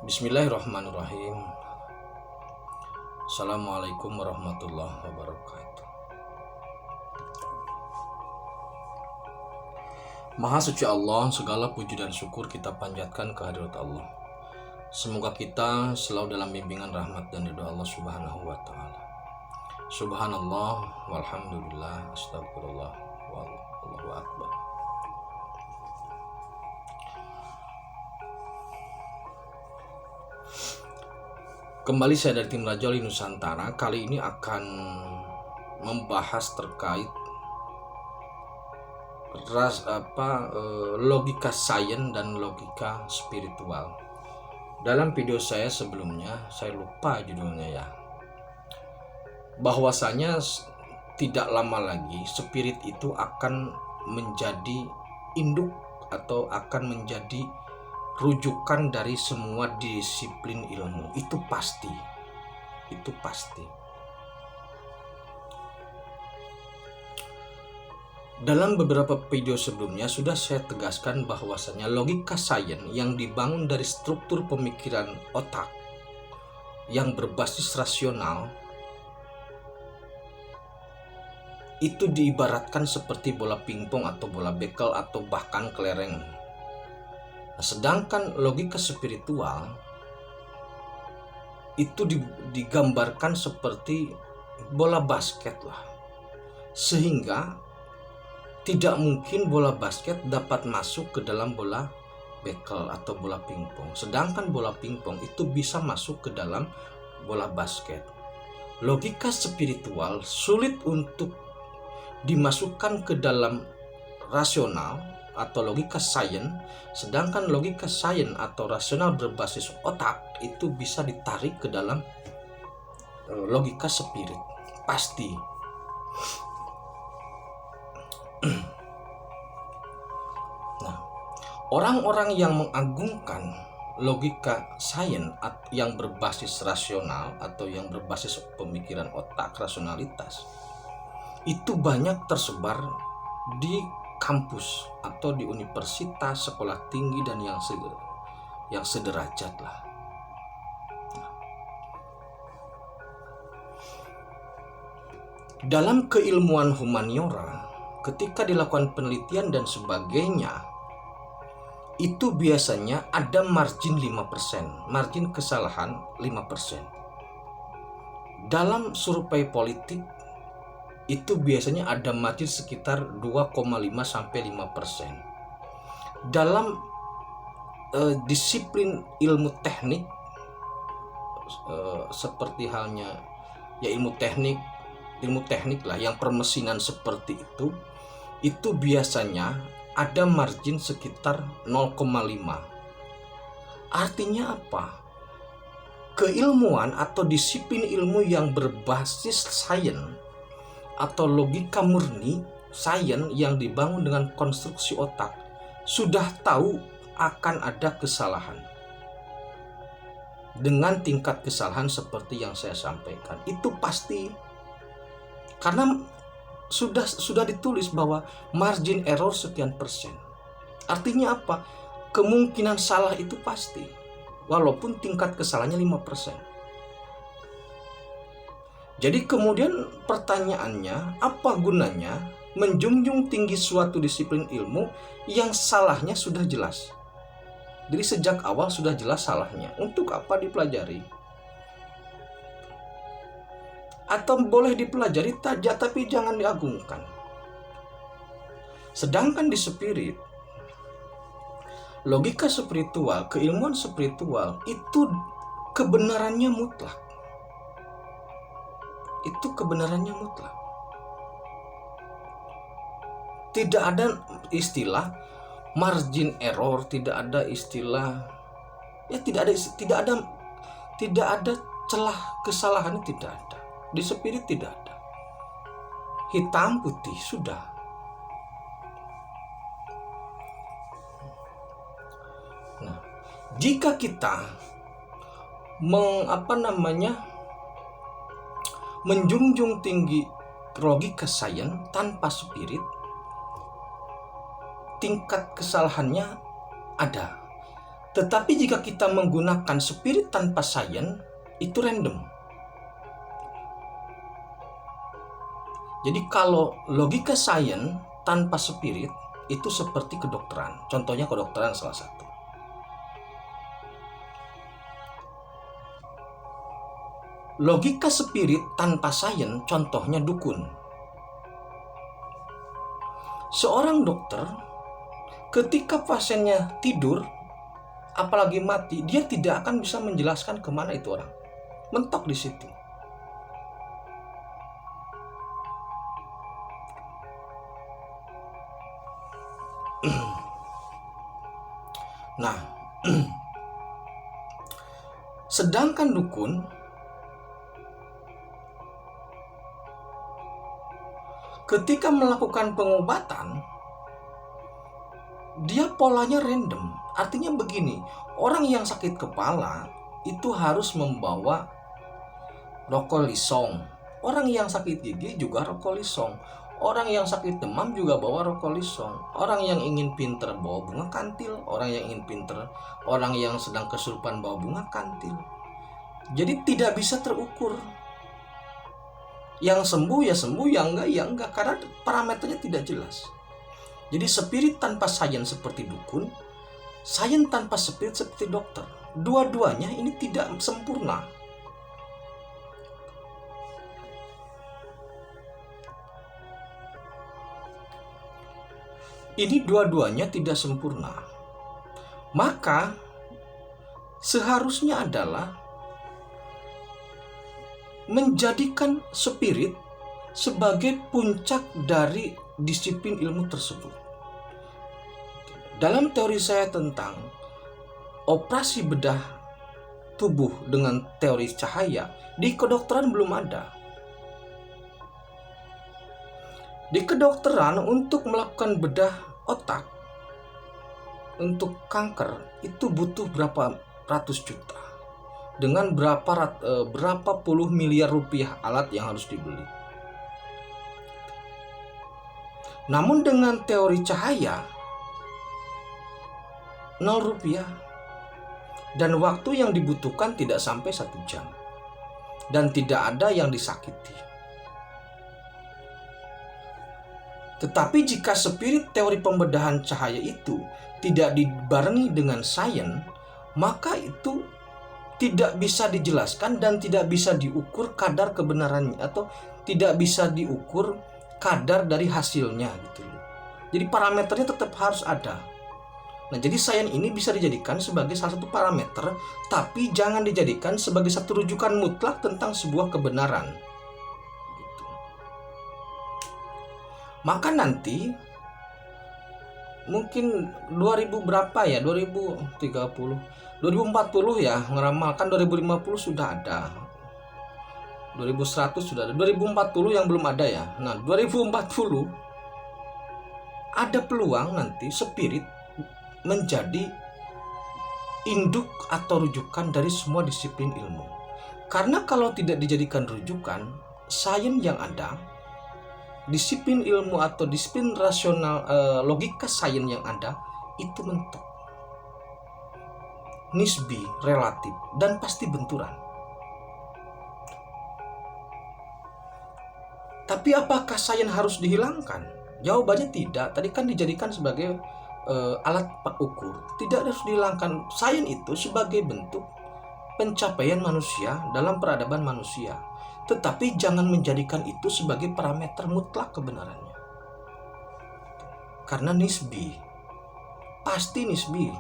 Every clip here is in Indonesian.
Bismillahirrahmanirrahim. Assalamualaikum warahmatullahi wabarakatuh. Maha suci Allah, segala puji dan syukur kita panjatkan kehadirat Allah. Semoga kita selalu dalam bimbingan rahmat dan ridha Allah Subhanahu wa taala. Subhanallah walhamdulillah astagfirullah wallahu akbar. Kembali saya dari tim Rajali Nusantara. Kali ini akan membahas terkait logika sains dan logika spiritual. Dalam video saya sebelumnya, saya lupa judulnya ya, bahwasanya tidak lama lagi spirit itu akan menjadi induk atau akan menjadi rujukan dari semua disiplin ilmu. Itu pasti. Dalam beberapa video sebelumnya sudah saya tegaskan bahwasanya logika sains yang dibangun dari struktur pemikiran otak yang berbasis rasional itu diibaratkan seperti bola pingpong atau bola bekel atau bahkan kelereng. Sedangkan logika spiritual itu digambarkan seperti bola basket lah. Sehingga tidak mungkin bola basket dapat masuk ke dalam bola bekel atau bola pingpong. Sedangkan bola pingpong itu bisa masuk ke dalam bola basket. Logika spiritual sulit untuk dimasukkan ke dalam rasional atau logika sains, sedangkan logika sains atau rasional berbasis otak itu bisa ditarik ke dalam logika spirit. Pasti. Nah, orang-orang yang mengagungkan logika sains yang berbasis rasional atau yang berbasis pemikiran otak, rasionalitas, itu banyak tersebar di kampus atau di universitas, sekolah tinggi dan yang sederajat lah. Dalam keilmuan humaniora, ketika dilakukan penelitian dan sebagainya, itu biasanya ada margin 5%, margin kesalahan 5%. Dalam survei politik itu biasanya ada margin sekitar 2,5 sampai 5%. Dalam disiplin ilmu teknik seperti halnya ya ilmu teknik lah, yang permesinan seperti itu biasanya ada margin sekitar 0,5. Artinya apa? Keilmuan atau disiplin ilmu yang berbasis sains atau logika murni sains yang dibangun dengan konstruksi otak sudah tahu akan ada kesalahan dengan tingkat kesalahan seperti yang saya sampaikan. Itu pasti, karena sudah ditulis bahwa margin error sekian persen. Artinya apa? Kemungkinan salah itu pasti walaupun tingkat kesalahannya 5%. Jadi kemudian pertanyaannya, apa gunanya menjunjung tinggi suatu disiplin ilmu yang salahnya sudah jelas? Jadi sejak awal sudah jelas salahnya. Untuk apa dipelajari? Atau boleh dipelajari saja tapi jangan diagungkan. Sedangkan di spirit, logika spiritual, keilmuan spiritual itu kebenarannya mutlak. Itu kebenarannya mutlak. Tidak ada istilah margin error, tidak ada istilah tidak ada celah kesalahan, tidak ada. Di spirit tidak ada. Hitam putih sudah. Nah, jika kita menjunjung tinggi logika sains tanpa spirit, tingkat kesalahannya ada. Tetapi jika kita menggunakan spirit tanpa sains, itu random. Jadi kalau logika sains tanpa spirit itu seperti kedokteran. Contohnya kedokteran salah satu. Logika spirit tanpa sains contohnya dukun. Seorang dokter ketika pasiennya tidur, apalagi mati, dia tidak akan bisa menjelaskan kemana itu orang. Mentok di situ. Nah, sedangkan dukun ketika melakukan pengobatan, dia polanya random. Artinya begini, orang yang sakit kepala itu harus membawa rokok lisong. Orang yang sakit gigi juga rokok lisong. Orang yang sakit demam juga bawa rokok lisong. Orang yang ingin pinter bawa bunga kantil. Orang yang ingin pinter, orang yang sedang kesurupan bawa bunga kantil. Jadi tidak bisa terukur. Yang sembuh ya sembuh, yang enggak ya enggak, karena parameternya tidak jelas. Jadi spirit tanpa sains seperti dukun, sains tanpa spirit seperti dokter. Dua-duanya ini tidak sempurna. Ini dua-duanya tidak sempurna. Maka seharusnya adalah menjadikan spirit sebagai puncak dari disiplin ilmu tersebut. Dalam teori saya tentang operasi bedah tubuh dengan teori cahaya, di kedokteran belum ada. Di kedokteran untuk melakukan bedah otak untuk kanker itu butuh berapa ratus juta. Dengan berapa puluh miliar rupiah alat yang harus dibeli. Namun dengan teori cahaya 0 rupiah, dan waktu yang dibutuhkan tidak sampai 1 jam, dan tidak ada yang disakiti. Tetapi jika spirit teori pembedahan cahaya itu tidak dibarengi dengan sains, maka itu tidak bisa dijelaskan dan tidak bisa diukur kadar kebenarannya, atau tidak bisa diukur kadar dari hasilnya gitu. Jadi parameternya tetap harus ada. Nah, jadi sains ini bisa dijadikan sebagai salah satu parameter, tapi jangan dijadikan sebagai satu rujukan mutlak tentang sebuah kebenaran. Gitu. Maka nanti mungkin 2000 berapa ya, 2030, 2040 ya, ngeramalkan 2050 sudah ada, 2100 sudah ada, 2040 yang belum ada ya. Nah, 2040 ada peluang nanti spirit menjadi induk atau rujukan dari semua disiplin ilmu. Karena kalau tidak dijadikan rujukan, sains yang ada, disiplin ilmu atau disiplin rasional, logika sains yang ada itu mentok, nisbi, relatif, dan pasti benturan. Tapi apakah sains harus dihilangkan? Jawabannya tidak. Tadi kan dijadikan sebagai alat ukur. Tidak harus dihilangkan. Sains itu sebagai bentuk pencapaian manusia dalam peradaban manusia. Tetapi jangan menjadikan itu sebagai parameter mutlak kebenarannya. Karena nisbi. Pasti nisbi.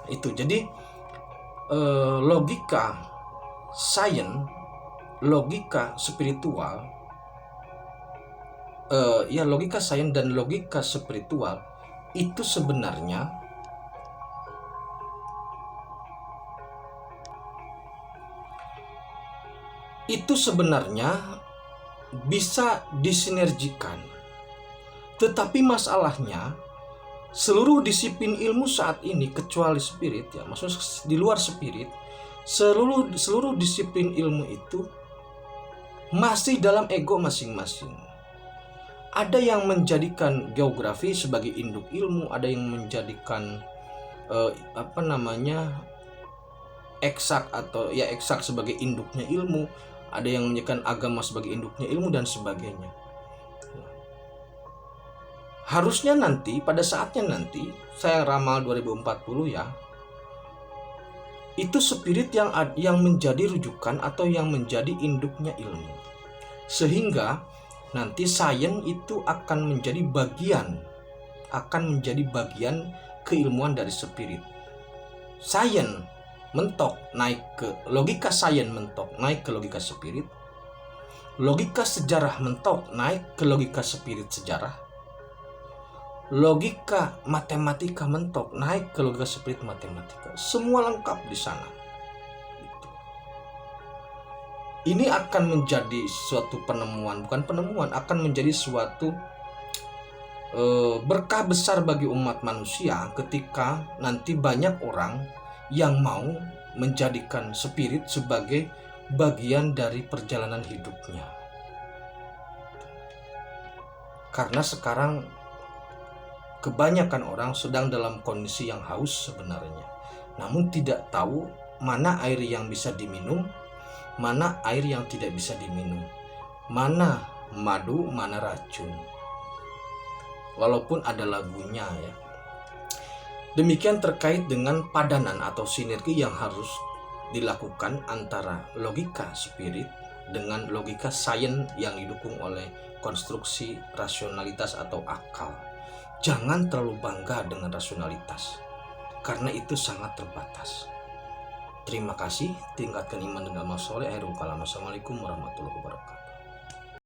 Itu jadi logika sains, logika spiritual, ya logika sains dan logika spiritual itu sebenarnya bisa disinergikan. Tetapi masalahnya seluruh disiplin ilmu saat ini kecuali spirit ya, maksudnya di luar spirit, seluruh disiplin ilmu itu masih dalam ego masing-masing. Ada yang menjadikan geografi sebagai induk ilmu, ada yang menjadikan eksak atau ya eksak sebagai induknya ilmu, ada yang menjadikan agama sebagai induknya ilmu dan sebagainya. Harusnya nanti pada saatnya nanti saya ramal 2040 ya, itu spirit yang menjadi rujukan atau yang menjadi induknya ilmu, sehingga nanti sains itu akan menjadi bagian keilmuan dari spirit. Sains mentok naik ke logika, sains mentok naik ke logika spirit, logika sejarah mentok naik ke logika spirit sejarah, logika matematika mentok naik ke logika spirit matematika. Semua lengkap di sana. Ini akan menjadi suatu penemuan, akan menjadi suatu berkah besar bagi umat manusia ketika nanti banyak orang yang mau menjadikan spirit sebagai bagian dari perjalanan hidupnya. Karena sekarang kebanyakan orang sedang dalam kondisi yang haus sebenarnya, namun tidak tahu mana air yang bisa diminum, mana air yang tidak bisa diminum, mana madu, mana racun. Walaupun ada lagunya ya. Demikian terkait dengan padanan atau sinergi yang harus dilakukan antara logika spirit dengan logika sains yang didukung oleh konstruksi rasionalitas atau akal. Jangan terlalu bangga dengan rasionalitas, karena itu sangat terbatas. Terima kasih, tingkatkan iman dengan amal soleh. Assalamualaikum warahmatullahi wabarakatuh.